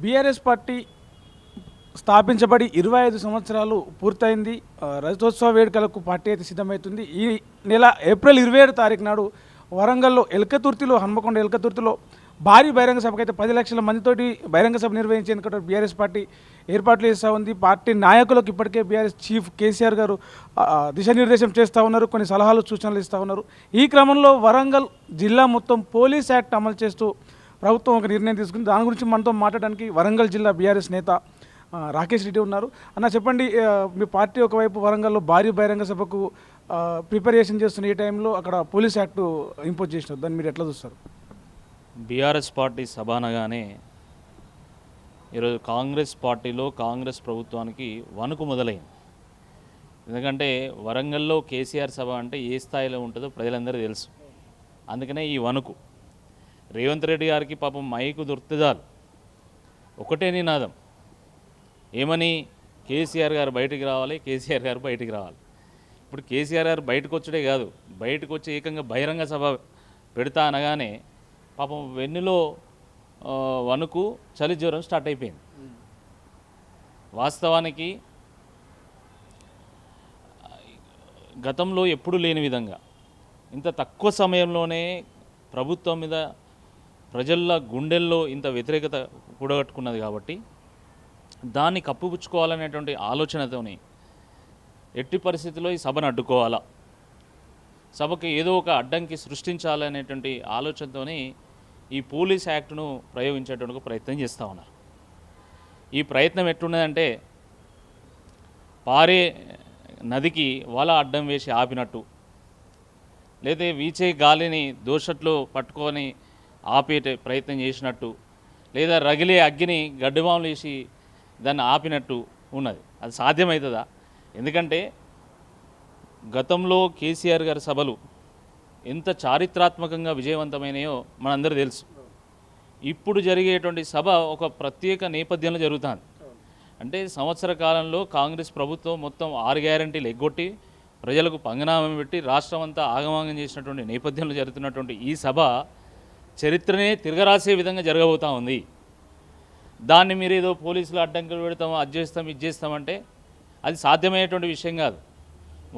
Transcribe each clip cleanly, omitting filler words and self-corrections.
BRS party స్థాపించబడి 25 సంవత్సరాలు పూర్తయింది. రజతోత్సవ వేడుకలకు పార్టీ అయితే సిద్ధమవుతుంది. ఈ నెల ఏప్రిల్ 27 తారీఖు నాడు వరంగల్లో ఎల్కతుర్తిలో, హన్మకొండ ఎల్కతుర్తిలో భారీ బహిరంగ సభకు అయితే 10 లక్షల మందితోటి బహిరంగ సభ నిర్వహించేందుకు బీఆర్ఎస్ పార్టీ ఏర్పాట్లు చేస్తూ ఉంది. పార్టీ నాయకులకు ఇప్పటికే బీఆర్ఎస్ చీఫ్ కేసీఆర్ గారు దిశానిర్దేశం చేస్తూ ఉన్నారు, కొన్ని సలహాలు సూచనలు ఇస్తూ ఉన్నారు. ఈ క్రమంలో వరంగల్ జిల్లా మొత్తం పోలీస్ యాక్ట్ అమలు చేస్తూ ప్రభుత్వం ఒక నిర్ణయం తీసుకుంది. దాని గురించి మనతో మాట్లాడడానికి వరంగల్ జిల్లా బీఆర్ఎస్ నేత రాకేష్ రెడ్డి ఉన్నారు. అన్న చెప్పండి, మీ పార్టీ ఒకవైపు వరంగల్లో భారీ బహిరంగ సభకు ప్రిపరేషన్ చేస్తున్న ఈ టైంలో అక్కడ పోలీస్ యాక్ట్ ఇంపోజ్ చేసినారు, దాన్ని మీరు ఎట్లా చూస్తారు? బీఆర్ఎస్ పార్టీ సభ అనగానే ఈరోజు కాంగ్రెస్ పార్టీలో కాంగ్రెస్ ప్రభుత్వానికి వణుకు మొదలైంది. ఎందుకంటే వరంగల్లో కేసీఆర్ సభ అంటే ఏ స్థాయిలో ఉంటుందో ప్రజలందరూ తెలుసు. అందుకనే ఈ వణుకు. రేవంత్ రెడ్డి గారికి పాపం మైకు దొరుకుతుందాలు ఒకటే నినాదం, ఏమని? కేసీఆర్ గారు బయటికి రావాలి, కేసీఆర్ గారు బయటికి రావాలి. ఇప్పుడు కేసీఆర్ గారు బయటకు వచ్చుడే కాదు, బయటకు వచ్చి ఏకంగా బహిరంగ సభ పెడతా అనగానే పాపం వెన్నులో వణుకు, చలి జ్వరం స్టార్ట్ అయిపోయింది. వాస్తవానికి గతంలో ఎప్పుడూ లేని విధంగా ఇంత తక్కువ సమయంలోనే ప్రభుత్వం మీద ప్రజల గుండెల్లో ఇంత వ్యతిరేకత కూడగట్టుకున్నది. కాబట్టి దాన్ని కప్పుపుచ్చుకోవాలనేటువంటి ఆలోచనతోని ఎట్టి పరిస్థితుల్లో ఈ సభను అడ్డుకోవాలా, సభకు ఏదో ఒక అడ్డంకి సృష్టించాలనేటువంటి ఆలోచనతోని ఈ పోలీస్ యాక్ట్ను ప్రయోగించేటువంటి ప్రయత్నం చేస్తూ ఉన్నారు. ఈ ప్రయత్నం ఎట్లున్నదంటే పారే నదికి వల అడ్డం వేసి ఆపినట్టు, లేదా వీచే గాలిని దోషట్లు పట్టుకొని ఆపే ప్రయత్నం చేసినట్టు, లేదా రగిలే అగ్గిని గడ్డివాములు వేసి దాన్ని ఆపినట్టు ఉన్నది. అది సాధ్యమవుతుందా? ఎందుకంటే గతంలో కేసీఆర్ గారి సభలు ఎంత చారిత్రాత్మకంగా విజయవంతమైనాయో మనందరూ తెలుసు. ఇప్పుడు జరిగేటువంటి సభ ఒక ప్రత్యేక నేపథ్యంలో జరుగుతుంది. అంటే సంవత్సర కాలంలో కాంగ్రెస్ ప్రభుత్వం మొత్తం 6 గ్యారంటీలు ఎగ్గొట్టి ప్రజలకు పంగనామం పెట్టి రాష్ట్రం అంతా ఆగమాగం చేసినటువంటి నేపథ్యంలో జరుగుతున్నటువంటి ఈ సభ చరిత్రనే తిరగరాసే విధంగా జరగబోతూ ఉంది. దాన్ని మీరు ఏదో పోలీసులు అడ్డంకులు పెడతాము, అది చేస్తాం, ఇది చేస్తామంటే అది సాధ్యమయ్యేటువంటి విషయం కాదు.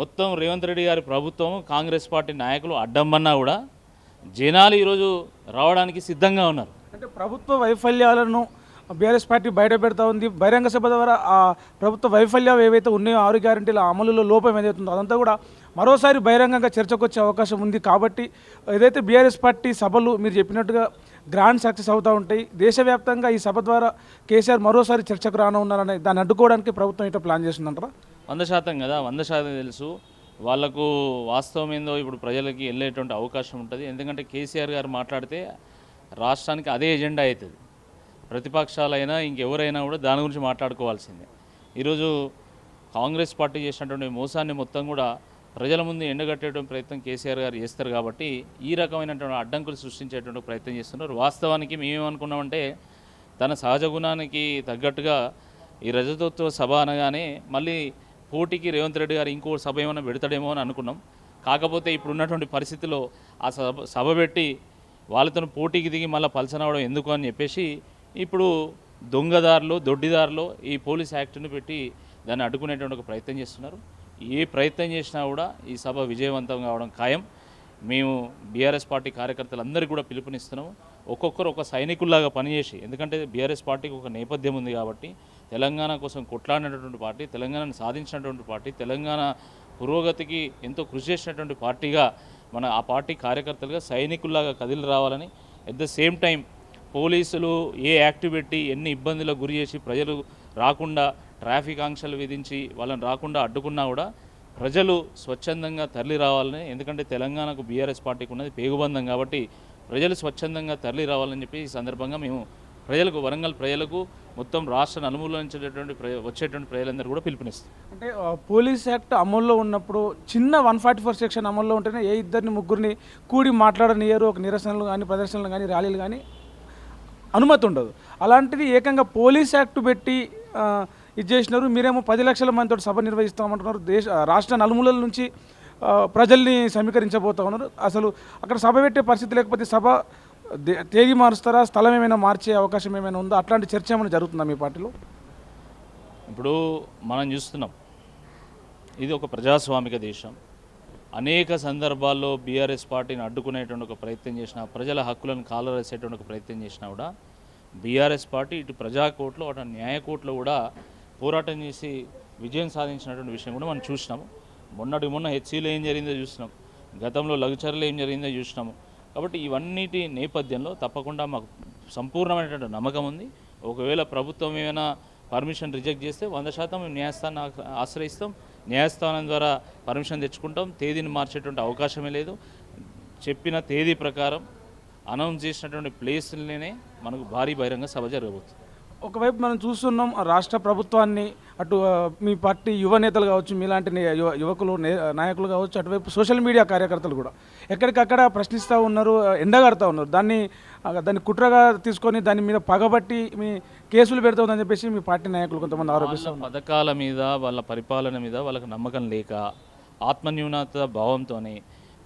మొత్తం రేవంత్ రెడ్డి గారి ప్రభుత్వం, కాంగ్రెస్ పార్టీ నాయకులు అడ్డంబన్నా కూడా జనాలు ఈరోజు రావడానికి సిద్ధంగా ఉన్నారు. అంటే ప్రభుత్వ వైఫల్యాలను బీఆర్ఎస్ పార్టీ బయట పెడతా ఉంది. బహిరంగ సభ ద్వారా ఆ ప్రభుత్వ వైఫల్యాలు ఏవైతే ఉన్నాయో, 6 గ్యారంటీల అమలులో లోపం ఏదైతుందో అదంతా కూడా మరోసారి బహిరంగంగా చర్చకు వచ్చే అవకాశం ఉంది. కాబట్టి ఏదైతే బీఆర్ఎస్ పార్టీ సభలు మీరు చెప్పినట్టుగా గ్రాండ్ సక్సెస్ అవుతూ ఉంటాయి. దేశవ్యాప్తంగా ఈ సభ ద్వారా కేసీఆర్ మరోసారి చర్చకు రానున్నారని దాన్ని అడ్డుకోవడానికి ప్రభుత్వం ఇట్లా ప్లాన్ చేస్తుందంటారా? 100% కదా, 100% తెలుసు వాళ్లకు. వాస్తవం ఏందో ఇప్పుడు ప్రజలకి వెళ్ళేటువంటి అవకాశం ఉంటుంది. ఎందుకంటే కేసీఆర్ గారు మాట్లాడితే రాష్ట్రానికి అదే ఎజెండా అవుతుంది. ప్రతిపక్షాలైనా ఇంకెవరైనా కూడా దాని గురించి మాట్లాడుకోవాల్సిందే. ఈరోజు కాంగ్రెస్ పార్టీ చేసినటువంటి మోసాన్ని మొత్తం కూడా ప్రజల ముందు ఎండగట్టేటువంటి ప్రయత్నం కేసీఆర్ గారు చేస్తారు. కాబట్టి ఈ రకమైనటువంటి అడ్డంకులు సృష్టించేటువంటి ప్రయత్నం చేస్తున్నారు. వాస్తవానికి మేమేమనుకున్నామంటే తన సహజ గుణానికి తగ్గట్టుగా ఈ రజతోత్సవ సభ అనగానే మళ్ళీ పోటీకి రేవంత్ రెడ్డి గారు ఇంకో సభ ఏమైనా పెడతాడేమో అని అనుకున్నాం. కాకపోతే ఇప్పుడు ఉన్నటువంటి పరిస్థితిలో ఆ సభ పెట్టి వాళ్ళతో పోటీకి దిగి మళ్ళీ పలసనవడం ఎందుకు అని చెప్పేసి ఇప్పుడు దొంగదారులు, దొడ్డిదారులు ఈ పోలీస్ యాక్ట్ను పెట్టి దాన్ని అడ్డుకునేటువంటి ఒక ప్రయత్నం చేస్తున్నారు. ఏ ప్రయత్నం చేసినా కూడా ఈ సభ విజయవంతం కావడం ఖాయం. మేము బీఆర్ఎస్ పార్టీ కార్యకర్తలందరికీ కూడా పిలుపునిస్తున్నాము. ఒక్కొక్కరు ఒక సైనికుల్లాగా పనిచేసి, ఎందుకంటే బీఆర్ఎస్ పార్టీకి ఒక నేపథ్యం ఉంది కాబట్టి, తెలంగాణ కోసం కొట్లాడినటువంటి పార్టీ, తెలంగాణను సాధించినటువంటి పార్టీ, తెలంగాణ పురోగతికి ఎంతో కృషి చేసినటువంటి పార్టీగా మన ఆ పార్టీ కార్యకర్తలుగా సైనికుల్లాగా కదిలి రావాలని, అట్ ద సేమ్ టైం పోలీసులు ఏ యాక్ట్ పెట్టి ఎన్ని ఇబ్బందులకు గురి చేసి ప్రజలు రాకుండా ట్రాఫిక్ ఆంక్షలు విధించి వాళ్ళని రాకుండా అడ్డుకున్నా కూడా ప్రజలు స్వచ్ఛందంగా తరలి రావాలని, ఎందుకంటే తెలంగాణకు బీఆర్ఎస్ పార్టీకి ఉన్నది పేగుబంధం కాబట్టి ప్రజలు స్వచ్ఛందంగా తరలి రావాలని చెప్పి ఈ సందర్భంగా మేము ప్రజలకు, వరంగల్ ప్రజలకు, మొత్తం రాష్ట్ర నలుమూల నుంచి వచ్చేటువంటి ప్రజలందరూ కూడా పిలుపునిస్తాం. అంటే పోలీస్ యాక్ట్ అమల్లో ఉన్నప్పుడు చిన్న 144 సెక్షన్ అమల్లో ఉంటేనే ఏ ఇద్దరిని ముగ్గురిని కూడి మాట్లాడనియరు, ఒక నిరసనలు కానీ, ప్రదర్శనలు కానీ, ర్యాలీలు కానీ అనుమతి ఉండదు. అలాంటిది ఏకంగా పోలీస్ యాక్ట్ పెట్టి ఇది చేసినారు. మీరేమో 10 లక్షల మందితో సభ నిర్వహిస్తామంటున్నారు. రాష్ట్ర నలుమూలల నుంచి ప్రజల్ని సమీకరించబోతా ఉన్నారు. అసలు అక్కడ సభ పెట్టే పరిస్థితి లేకపోతే సభ తేదీ మారుస్తారా, స్థలం ఏమైనా మార్చే అవకాశం ఏమైనా ఉందా? అట్లాంటి చర్చ ఏమైనా జరుగుతుందా మీ పార్టీలో? ఇప్పుడు మనం చూస్తున్నాం, ఇది ఒక ప్రజాస్వామిక దేశం. అనేక సందర్భాల్లో బీఆర్ఎస్ పార్టీని అడ్డుకునేటువంటి ఒక ప్రయత్నం చేసిన, ప్రజల హక్కులను కాలరాసేటువంటి ఒక ప్రయత్నం చేసినా కూడా బీఆర్ఎస్ పార్టీ ఇటు ప్రజాకోర్టులో అటు న్యాయకోర్టులో కూడా పోరాటం చేసి విజయం సాధించినటువంటి విషయం కూడా మనం చూసినాము. మొన్న హెచ్సీలో ఏం జరిగిందో చూసినాం, గతంలో లగ్చర్లో ఏం జరిగిందో చూసినాము. కాబట్టి ఇవన్నిటి నేపథ్యంలో తప్పకుండా మాకు సంపూర్ణమైనటువంటి నమ్మకం ఉంది. ఒకవేళ ప్రభుత్వం ఏమైనా పర్మిషన్ రిజెక్ట్ చేస్తే 100% మేము న్యాయస్థానాన్ని ఆశ్రయిస్తాం. న్యాయస్థానం ద్వారా పర్మిషన్ తెచ్చుకుంటాం. తేదీని మార్చేటువంటి అవకాశమే లేదు. చెప్పిన తేదీ ప్రకారం అనౌన్స్ చేసినటువంటి ప్లేస్లోనే మనకు భారీ బహిరంగ సభ జరగబోతుంది. ఒకవైపు మనం చూస్తున్నాం రాష్ట్ర ప్రభుత్వాన్ని, అటు మీ పార్టీ యువ నేతలు కావచ్చు, మీలాంటి యువకులు నాయకులు కావచ్చు, అటువైపు సోషల్ మీడియా కార్యకర్తలు కూడా ఎక్కడికక్కడ ప్రశ్నిస్తూ ఉన్నారు, ఎండగడుతూ ఉన్నారు. దాన్ని కుట్రగా తీసుకొని దాని మీద పగబట్టి మీ కేసులు పెడుతుందని చెప్పేసి మీ పార్టీ నాయకులు కొంతమంది ఆరోపిస్తారు. పథకాల మీద, వాళ్ళ పరిపాలన మీద వాళ్ళకి నమ్మకం లేక ఆత్మన్యూనత భావంతోనే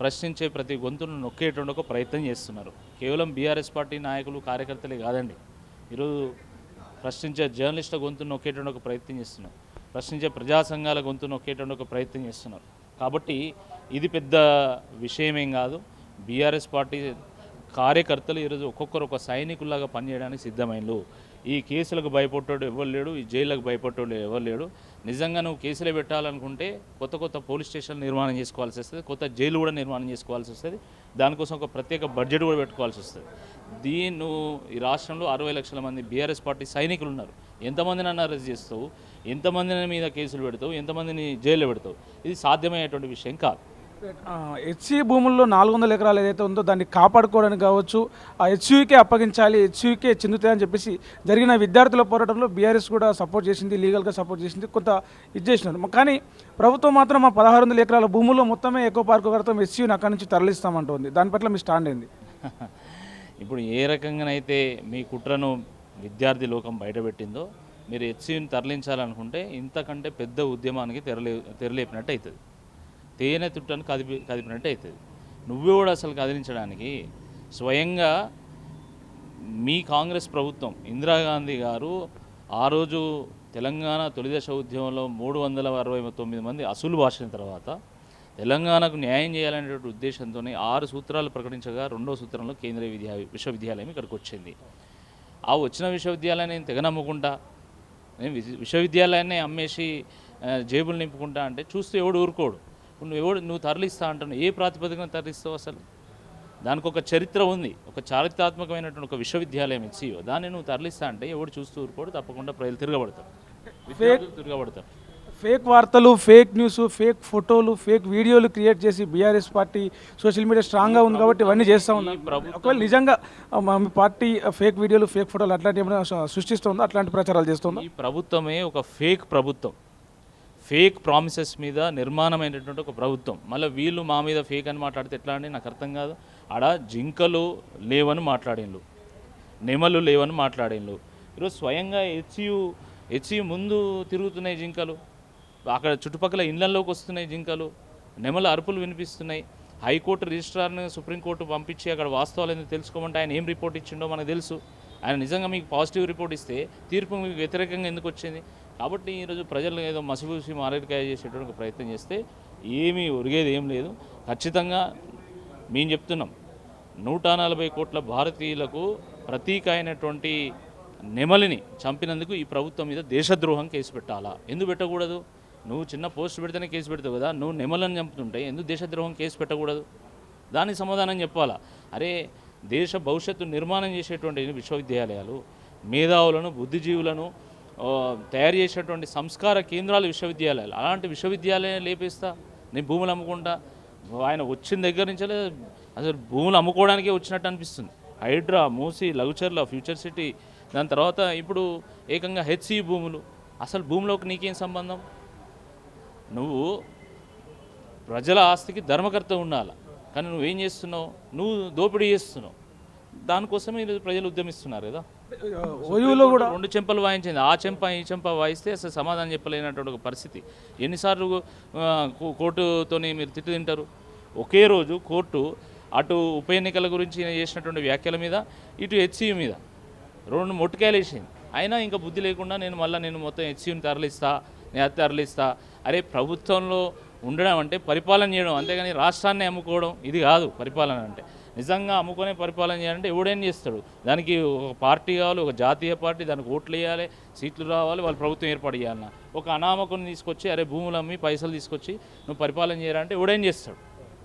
ప్రశ్నించే ప్రతి గొంతును నొక్కేటువంటి ఒక ప్రయత్నం చేస్తున్నారు. కేవలం బీఆర్ఎస్ పార్టీ నాయకులు కార్యకర్తలే కాదండి, ఈరోజు ప్రశ్నించే జర్నలిస్టుల గొంతును నొక్కేటువంటి ఒక ప్రయత్నం చేస్తున్నారు. ప్రశ్నించే ప్రజా సంఘాల గొంతును నొక్కేటువంటి ఒక ప్రయత్నం చేస్తున్నారు. కాబట్టి ఇది పెద్ద విషయమేం కాదు. బీఆర్ఎస్ పార్టీ కార్యకర్తలు ఈరోజు ఒక్కొక్కరు ఒక సైనికుల్లాగా పనిచేయడానికి సిద్ధమైనలు. ఈ కేసులకు భయపడ్డాడు ఎవరు లేడు, ఈ జైళ్ళకు భయపడ్డాడు ఎవరు లేడు. నిజంగా నువ్వు కేసులే పెట్టాలనుకుంటే కొత్త పోలీస్ స్టేషన్లు నిర్మాణం చేసుకోవాల్సి వస్తుంది, కొత్త జైలు కూడా నిర్మాణం చేసుకోవాల్సి వస్తుంది. దానికోసం ఒక ప్రత్యేక బడ్జెట్ కూడా పెట్టుకోవాల్సి వస్తుంది. నువ్వు ఈ రాష్ట్రంలో 60 లక్షల మంది బీఆర్ఎస్ పార్టీ సైనికులు ఉన్నారు. ఎంతమందిని అరెస్ట్ చేస్తావు, ఎంతమందిని మీద కేసులు పెడతావు, ఎంతమందిని జైల్లో పెడతావు? ఇది సాధ్యమయ్యేటువంటి విషయం కాదు. హెచ్సి భూముల్లో 400 ఎకరాలు ఏదైతే ఉందో దాన్ని కాపాడుకోవడానికి కావచ్చు, ఆ హెచ్యుకే అప్పగించాలి, హెచ్యుకే చెందుతాయని చెప్పేసి జరిగిన విద్యార్థుల పోరాటంలో బీఆర్ఎస్ కూడా సపోర్ట్ చేసింది, లీగల్గా సపోర్ట్ చేసింది, కొంత ఇది చేసినారు. కానీ ప్రభుత్వం మాత్రం ఆ 1600 ఎకరాల భూముల్లో మొత్తమే ఎకో పార్కు కడతాం, హెచ్యుని అక్కడి నుంచి తరలిస్తామంటుంది. దాని పట్ల మీ స్టాండ్ ఏంది? ఇప్పుడు ఏ రకంగానైతే మీ కుట్రను విద్యార్థి లోకం బయటపెట్టిందో, మీరు హెచ్సిని తరలించాలనుకుంటే ఇంతకంటే పెద్ద ఉద్యమానికి తెరలేపినట్టు అవుతుంది. తేనె తుట్టను కదిపినట్టు అవుతుంది. నువ్వు కూడా అసలు కదిలించడానికి స్వయంగా మీ కాంగ్రెస్ ప్రభుత్వం, ఇందిరాగాంధీ గారు ఆ రోజు తెలంగాణ తొలిదశ ఉద్యమంలో 369 మంది అసలు భాషల తర్వాత తెలంగాణకు న్యాయం చేయాలనేటువంటి ఉద్దేశంతో 6 సూత్రాలు ప్రకటించగా 2వ సూత్రంలో కేంద్రీయ విశ్వవిద్యాలయం ఇక్కడికి వచ్చింది. ఆ వచ్చిన విశ్వవిద్యాలయాన్ని నేను తెగ నమ్ముకుంటా, నేను విశ్వవిద్యాలయాన్ని అమ్మేసి జేబులు నింపుకుంటా అంటే చూస్తూ ఎవడు ఊరుకోడు. నువ్వు తరలిస్తా అంటున్నావు, ఏ ప్రాతిపదికన తరలిస్తావు? అసలు దానికి ఒక చరిత్ర ఉంది, ఒక చారిత్రాత్మకమైనటువంటి ఒక విశ్వవిద్యాలయం హెచ్సియు. దాన్ని నువ్వు తరలిస్తా అంటే ఎవడు చూస్తూ ఊరుకోడు, తప్పకుండా ప్రజలు తిరగబడతారు. ఫేక్ వార్తలు, ఫేక్ న్యూస్, ఫేక్ ఫోటోలు, ఫేక్ వీడియోలు క్రియేట్ చేసి బీఆర్ఎస్ పార్టీ సోషల్ మీడియా స్ట్రాంగ్గా ఉంది కాబట్టి ఇవన్నీ చేస్తూ ఉన్నారు. ఒకవేళ నిజంగా మీ పార్టీ ఫేక్ వీడియోలు, ఫేక్ ఫోటోలు అట్లాంటి ఏమైనా సృష్టిస్తుందో, అట్లాంటి ప్రచారాలు చేస్తుందో? ఈ ప్రభుత్వమే ఒక ఫేక్ ప్రభుత్వం, ఫేక్ ప్రామిసెస్ మీద నిర్మాణమైనటువంటి ఒక ప్రభుత్వం. మళ్ళీ వీళ్ళు మా మీద ఫేక్ అని మాట్లాడితే ఎట్లా అండి? నాకు అర్థం కాదు. ఆడ జింకలు లేవని మాట్లాడిండ్రు, నెమలు లేవని మాట్లాడిండ్రు. ఈరోజు స్వయంగా హెచ్సియు ముందు తిరుగుతున్నాయి జింకలు, అక్కడ చుట్టుపక్కల ఇళ్లలోకి వస్తున్నాయి జింకలు, నెమల అరుపులు వినిపిస్తున్నాయి. హైకోర్టు రిజిస్ట్రార్ని సుప్రీంకోర్టు పంపించి అక్కడ వాస్తవాలు ఎందుకు తెలుసుకోమంటే ఆయన ఏం రిపోర్ట్ ఇచ్చిండో మనకు తెలుసు. ఆయన నిజంగా మీకు పాజిటివ్ రిపోర్ట్ ఇస్తే తీర్పు మీకు వ్యతిరేకంగా ఎందుకు వచ్చింది? కాబట్టి ఈరోజు ప్రజలు ఏదో మసిపూసి మారేడుకాయ చేసేటువంటి ప్రయత్నం చేస్తే ఏమీ ఒరిగేది ఏం లేదు. ఖచ్చితంగా మేము చెప్తున్నాం, 140 కోట్ల భారతీయులకు ప్రతీక అయినటువంటి నెమలిని చంపినందుకు ఈ ప్రభుత్వం మీద దేశద్రోహం కేసు పెట్టాలా? ఎందుకు పెట్టకూడదు? నువ్వు చిన్న పోస్ట్ పెడితేనే కేసు పెడతావు కదా, నువ్వు నెమలను చంపుతుంటే ఎందుకు దేశద్రోహం కేసు పెట్టకూడదు? దానికి సమాధానం చెప్పాలా? అరే, దేశ భవిష్యత్తు నిర్మాణం చేసేటువంటి విశ్వవిద్యాలయాలు, మేధావులను, బుద్ధిజీవులను తయారు చేసేటువంటి సంస్కార కేంద్రాలు విశ్వవిద్యాలయాలు. అలాంటి విశ్వవిద్యాలయాలు లేపేస్తా, నేను భూములు అమ్ముకుంటా. ఆయన వచ్చిన దగ్గర నుంచే అసలు భూములు అమ్ముకోవడానికే వచ్చినట్టు అనిపిస్తుంది. హైడ్రా, మూసి, లగుచర్ల, ఫ్యూచర్ సిటీ, దాని తర్వాత ఇప్పుడు ఏకంగా హెచ్సి భూములు. అసలు భూమిలోకి నీకేం సంబంధం? నువ్వు ప్రజల ఆస్తికి ధర్మకర్త ఉండాలి, కానీ నువ్వేం చేస్తున్నావు? నువ్వు దోపిడీ చేస్తున్నావు. దానికోసమే ఈరోజు ప్రజలు ఉద్యమిస్తున్నారు కదా. ఓయూలో కూడా 2 చెంపలు వాయించింది, ఆ చెంప ఈ చెంప వాయిస్తే అసలు సమాధానం చెప్పలేనటువంటి ఒక పరిస్థితి. ఎన్నిసార్లు కోర్టుతోని మీరు తిట్టు తింటారు? ఒకే రోజు కోర్టు అటు ఉప ఎన్నికల గురించి ఈయన చేసినటువంటి వ్యాఖ్యల మీద, ఇటు హెచ్సియు మీద రెండు మొట్టుకాయలు వేసింది. అయినా ఇంకా బుద్ధి లేకుండా నేను మొత్తం హెచ్సియుని తరలిస్తా, నేను అది తరలిస్తా. అరే ప్రభుత్వంలో ఉండడం అంటే పరిపాలన చేయడం, అంతేగాని రాష్ట్రాన్ని అమ్ముకోవడం ఇది కాదు పరిపాలన అంటే. నిజంగా అమ్ముకునే పరిపాలన చేయాలంటే ఎవడేం చేస్తాడు? దానికి ఒక పార్టీ కావాలి, ఒక జాతీయ పార్టీ, దానికి ఓట్లు వేయాలి, సీట్లు రావాలి, వాళ్ళు ప్రభుత్వం ఏర్పాటు చేయాలన్న. ఒక అనామకుని తీసుకొచ్చి అరే భూములు అమ్మి పైసలు తీసుకొచ్చి నువ్వు పరిపాలన చేయాలంటే ఎవడేం చేస్తాడు?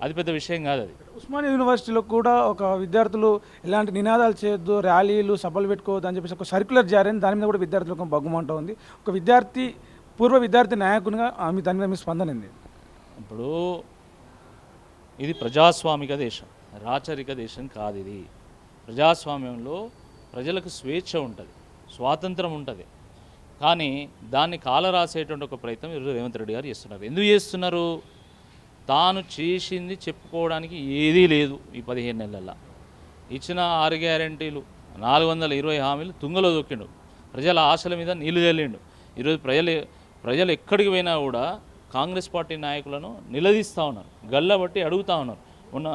అది పెద్ద విషయం కాదు. అది ఉస్మానియా యూనివర్సిటీలో కూడా ఒక విద్యార్థులు ఎలాంటి నినాదాలు చేయొద్దు, ర్యాలీలు, సభలు పెట్టుకోవద్దు అని చెప్పేసి ఒక సర్క్యులర్ జారీ, దాని మీద కూడా విద్యార్థులకు ఒక బగ్గుమంట ఉంది. ఒక విద్యార్థి, పూర్వ విద్యార్థి నాయకునిగా దాని మీద మీ స్పందన ఏంది? ఇప్పుడు ఇది ప్రజాస్వామిక దేశం, రాచరిక దేశం కాదు. ఇది ప్రజాస్వామ్యంలో ప్రజలకు స్వేచ్ఛ ఉంటుంది, స్వాతంత్రం ఉంటుంది. కానీ దాన్ని కాలరాసేటువంటి ఒక ప్రయత్నం ఈరోజు రేవంత్ రెడ్డి గారు చేస్తున్నారు. ఎందుకు చేస్తున్నారు? తాను చేసింది చెప్పుకోవడానికి ఏదీ లేదు. ఈ 15 నెలల్లో ఇచ్చిన 6 గ్యారెంటీలు, 420 హామీలు తుంగలో దొక్కిండు. ప్రజల ఆశల మీద నీళ్లు చల్లిండు. ఈరోజు ప్రజలు ఎక్కడికి పోయినా కూడా కాంగ్రెస్ పార్టీ నాయకులను నిలదీస్తూ ఉన్నారు, గల్లబట్టి అడుగుతూ ఉన్నారు. మొన్న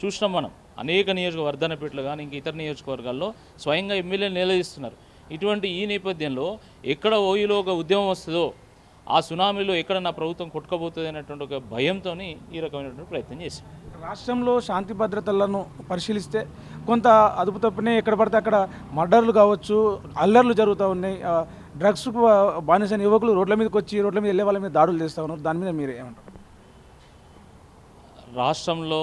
చూసినాం మనం అనేక వర్ధనపేటలు కానీ ఇంక ఇతర నియోజకవర్గాల్లో స్వయంగా ఎమ్మెల్యేలు నిలదీస్తున్నారు. ఇటువంటి ఈ నేపథ్యంలో ఎక్కడ ఓయిలో ఒక ఉద్యమం వస్తుందో, ఆ సునామీలో ఎక్కడ నా ప్రభుత్వం కొట్టుకోబోతుంది అనేటువంటి ఒక భయంతో ఈ రకమైనటువంటి ప్రయత్నం చేశారు. రాష్ట్రంలో శాంతి భద్రతలను పరిశీలిస్తే కొంత అదుపు తప్పినాయి. ఎక్కడ పడితే అక్కడ మర్డర్లు కావచ్చు, అల్లర్లు జరుగుతూ ఉన్నాయి. డ్రగ్స్కు బానిసైన యువకులు రోడ్ల మీదకి వచ్చి రోడ్ల మీద వెళ్ళే వాళ్ళ మీద దాడులు చేస్తూ ఉన్నారు. దాని మీద మీరు ఏమంటారు? రాష్ట్రంలో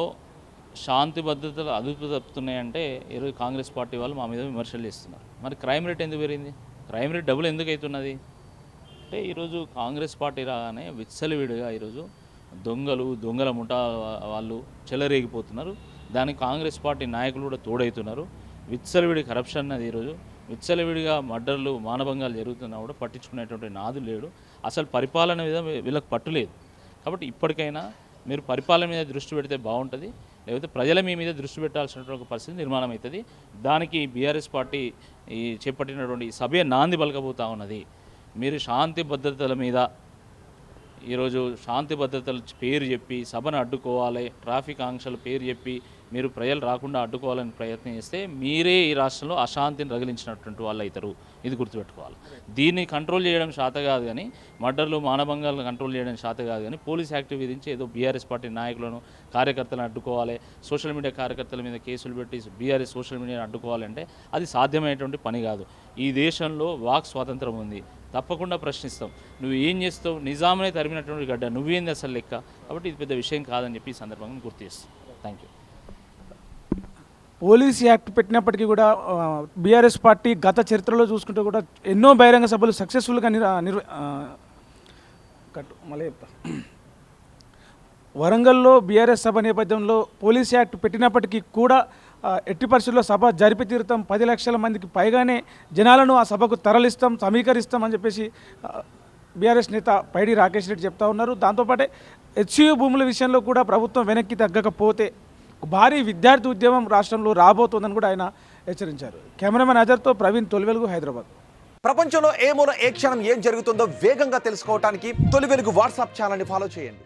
శాంతి భద్రతలు అదుపు తప్పుతున్నాయంటే ఈరోజు కాంగ్రెస్ పార్టీ వాళ్ళు మా మీద విమర్శలు చేస్తున్నారు. మరి క్రైమ్ రేట్ ఎందుకు పెరిగింది? క్రైమ్ రేట్ డబుల్ ఎందుకు అవుతున్నది అంటే ఈరోజు కాంగ్రెస్ పార్టీ రాగానే విచ్చలవిడిగా ఈరోజు దొంగల ముఠా వాళ్ళు చెలరేగిపోతున్నారు. దానికి కాంగ్రెస్ పార్టీ నాయకులు కూడా తోడవుతున్నారు. విచ్చలవిడి కరప్షన్ అది ఈరోజు విచ్చలవిడిగా మర్డర్లు, మానభంగాలు జరుగుతున్నా కూడా పట్టించుకునేటువంటి నాదు లేడు. అసలు పరిపాలన మీద వీళ్ళకి పట్టులేదు. కాబట్టి ఇప్పటికైనా మీరు పరిపాలన మీద దృష్టి పెడితే బాగుంటుంది, లేకపోతే ప్రజల మీద దృష్టి పెట్టాల్సినటువంటి ఒక పరిస్థితి నిర్మాణం అవుతుంది. దానికి బీఆర్ఎస్ పార్టీ చేపట్టినటువంటి సభ్య నాంది పలకబోతూ ఉన్నది. మీరు శాంతి భద్రతల మీద ఈరోజు శాంతి భద్రతల పేరు చెప్పి సభను అడ్డుకోవాలి, ట్రాఫిక్ ఆంక్షల పేరు చెప్పి మీరు ప్రజలు రాకుండా అడ్డుకోవాలని ప్రయత్నం చేస్తే మీరే ఈ రాష్ట్రంలో అశాంతిని రగిలించినటువంటి వాళ్ళు అవుతారు. ఇది గుర్తుపెట్టుకోవాలి. దీన్ని కంట్రోల్ చేయడం శాత కాదు, కానీ మర్డర్లు, మానభంగాలను కంట్రోల్ చేయడం శాత కాదు, కానీ పోలీస్ యాక్ట్ విధించి ఏదో బీఆర్ఎస్ పార్టీ నాయకులను, కార్యకర్తలను అడ్డుకోవాలి, సోషల్ మీడియా కార్యకర్తల మీద కేసులు పెట్టి బీఆర్ఎస్ సోషల్ మీడియాని అడ్డుకోవాలంటే అది సాధ్యమైనటువంటి పని కాదు. ఈ దేశంలో వాక్ స్వాతంత్రం ఉంది, తప్పకుండా ప్రశ్నిస్తాం. నువ్వు ఏం చేస్తావు? నిజామనే తరిమినటువంటి గడ్డ, నువ్వేంది అసలు లెక్క? కాబట్టి ఇది పెద్ద విషయం కాదని చెప్పి ఈ సందర్భంగా గుర్తు చేస్తాం. Thank you. పోలీస్ యాక్ట్ పెట్టినప్పటికీ కూడా బీఆర్ఎస్ పార్టీ గత చరిత్రలో చూసుకుంటే కూడా ఎన్నో బహిరంగ సభలు సక్సెస్ఫుల్గా మళ్ళీ చెప్తా. వరంగల్లో బీఆర్ఎస్ సభ నేపథ్యంలో పోలీస్ యాక్ట్ పెట్టినప్పటికీ కూడా ఎట్టి పరిస్థితుల్లో సభ జరిపి తీరుతాం, 10 లక్షల మందికి పైగానే జనాలను ఆ సభకు తరలిస్తాం, సమీకరిస్తాం అని చెప్పేసి బీఆర్ఎస్ నేత పైడి రాకేష్ రెడ్డి చెప్తా ఉన్నారు. దాంతోపాటే హెచ్సియు భూముల విషయంలో కూడా ప్రభుత్వం వెనక్కి తగ్గకపోతే భారీ విద్యార్థి ఉద్యమం రాష్ట్రంలో రాబోతోందని కూడా ఆయన హెచ్చరించారు. కెమెరామెన్ అజర్తో ప్రవీణ్, తొలి వెలుగు, హైదరాబాద్. ప్రపంచంలో ఏ మూల ఏ క్షణం ఏం జరుగుతుందో వేగంగా తెలుసుకోవడానికి తొలి వెలుగు వాట్సాప్ ఛానల్ని ఫాలో చేయండి.